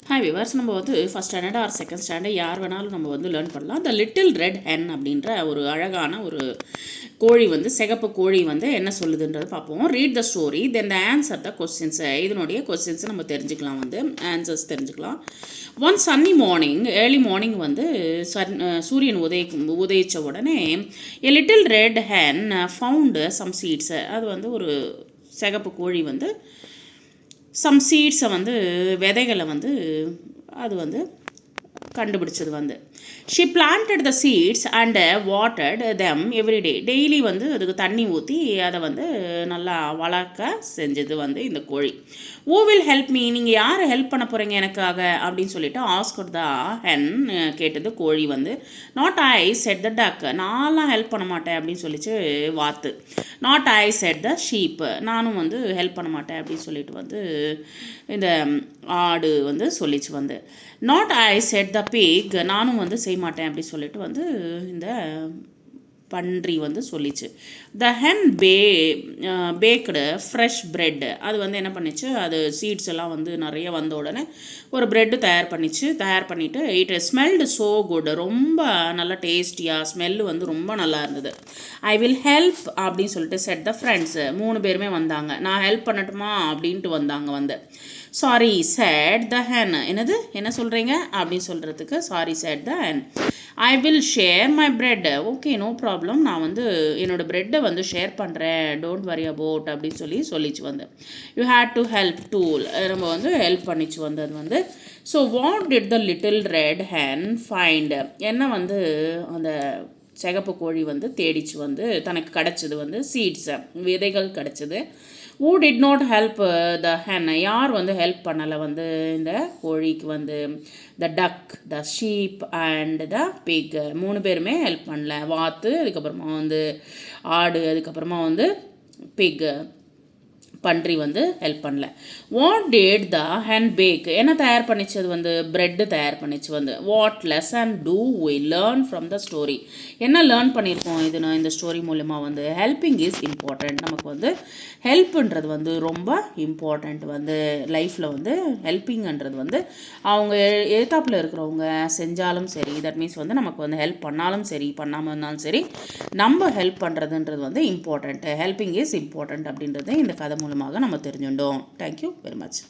Hi viewers, நம்ம வந்து first standard or second standard யார் வேணாலும் நம்ம வந்து லேர்ன் பண்ணலாம். த லிட்டில் ரெட் ஹென் அப்படின்ற ஒரு அழகான ஒரு கோழி வந்து சிகப்பு கோழி வந்து என்ன சொல்லுதுன்றது பார்ப்போம். Read the story then the answer the questions. இதனுடைய கொஸ்டின்ஸை நம்ம தெரிஞ்சுக்கலாம், வந்து ஆன்சர்ஸ் தெரிஞ்சுக்கலாம். One sunny morning, early morning வந்து சூரியன் உதயித்த உடனே a little red hen found some seeds. அது வந்து ஒரு சிகப்பு கோழி வந்து சம் சீட்ஸை வந்து விதைகளை வந்து அது வந்து கண்டுபிடிச்சது வந்து. She planted the seeds and watered them everyday. Daily வந்து அதுக்கு தண்ணி ஊற்றி அதை வந்து நல்லா வளர்க்க செஞ்சது வந்து இந்த கோழி. ஓ வில் ஹெல்ப் மீ, நீங்கள் யார் ஹெல்ப் பண்ண போகிறீங்க எனக்காக அப்படின்னு சொல்லிட்டு ஆஸ்கர் த ஹென் கேட்டது கோழி வந்து. நாட் ஐ செட் த டக், நான்லாம் ஹெல்ப் பண்ண மாட்டேன் அப்படின்னு சொல்லிச்சு வாத்து. Not I said the sheep, நானும் வந்து ஹெல்ப் பண்ண மாட்டேன் அப்படின்னு சொல்லிட்டு வந்து இந்த ஆடு வந்து சொல்லிச்சு வந்து. Not I said the pig, நானும் வந்து செய்ய மாட்டேன் அப்படி சொல்லிட்டு வந்து இந்த பன்றி வந்து சொல்லிச்சு. The hen baked fresh bread, அது வந்து என்ன பண்ணிச்சு, அது சீட்ஸ் எல்லாம் வந்து நிறைய வந்த உடனே ஒரு ப்ரெட்டு தயார் பண்ணிவிட்டு இட் ஸ்மெல்டு ஸோ குட், ரொம்ப நல்லா டேஸ்டியாக ஸ்மெல்லு வந்து ரொம்ப நல்லா இருந்தது. ஐ வில் ஹெல்ப் அப்படின்னு சொல்லிட்டு செட் த ஃப்ரெண்ட்ஸு, 3 பேருமே வந்தாங்க. நான் ஹெல்ப் பண்ணட்டுமா அப்படின்ட்டு வந்தாங்க வந்து. சாரி செட் த ஹென், என்ன சொல்கிறீங்க அப்படின்னு சொல்கிறதுக்கு sorry said the hen. I will share my bread, okay no problem, நான் வந்து என்னோடய ப்ரெட்டை வந்து ஷேர் பண்ணுறேன், டோன்ட் வரி அபவுட் அப்படின்னு சொல்லிச்சு வந்து. You had to help too, நம்ம வந்து ஹெல்ப் பண்ணிச்சு வந்து அது வந்து. So what did the little red hen find, என்ன வந்து அந்த சிகப்பு கோழி வந்து தேடிச்சு வந்து தனக்கு கிடச்சிது வந்து சீட்ஸை, விதைகள் கிடச்சிது. who did not help the hen, யார் வந்து ஹெல்ப் பண்ணலை வந்து இந்த கோழிக்கு வந்து. The duck, the sheep and the pig, 3 பேருமே ஹெல்ப் பண்ணல. வாத்து, அதுக்கப்புறமா வந்து ஆடு, அதுக்கப்புறமா வந்து பிக் பன்றி வந்து ஹெல்ப் பண்ணல. What did the hen bake, என்ன தயார் பண்ணிச்சு அது வந்து, ப்ரெட்டு தயார் பண்ணிச்சு வந்து. What lesson do we learn from the story, என்ன லேர்ன் பண்ணியிருக்கோம் இந்த ஸ்டோரி மூலமா வந்து. ஹெல்பிங் இஸ் இம்பார்ட்டண்ட், நமக்கு வந்து ஹெல்ப்புன்றது வந்து ரொம்ப இம்பார்ட்டண்ட் வந்து லைஃப்பில் வந்து. ஹெல்பிங்கன்றது வந்து அவங்க எதிர்த்தாப்பில் இருக்கிறவங்க செஞ்சாலும் சரி, தட் மீன்ஸ் வந்து நமக்கு வந்து ஹெல்ப் பண்ணாலும் சரி பண்ணாமல் இருந்தாலும் சரி, நம்ம ஹெல்ப் பண்ணுறதுன்றது வந்து இம்பார்ட்டண்ட். ஹெல்பிங் இஸ் இம்பார்ட்டண்ட் அப்படின்றது இந்த கதை மூலமாக நம்ம தெரிஞ்சுட்டோம். Thank you very much.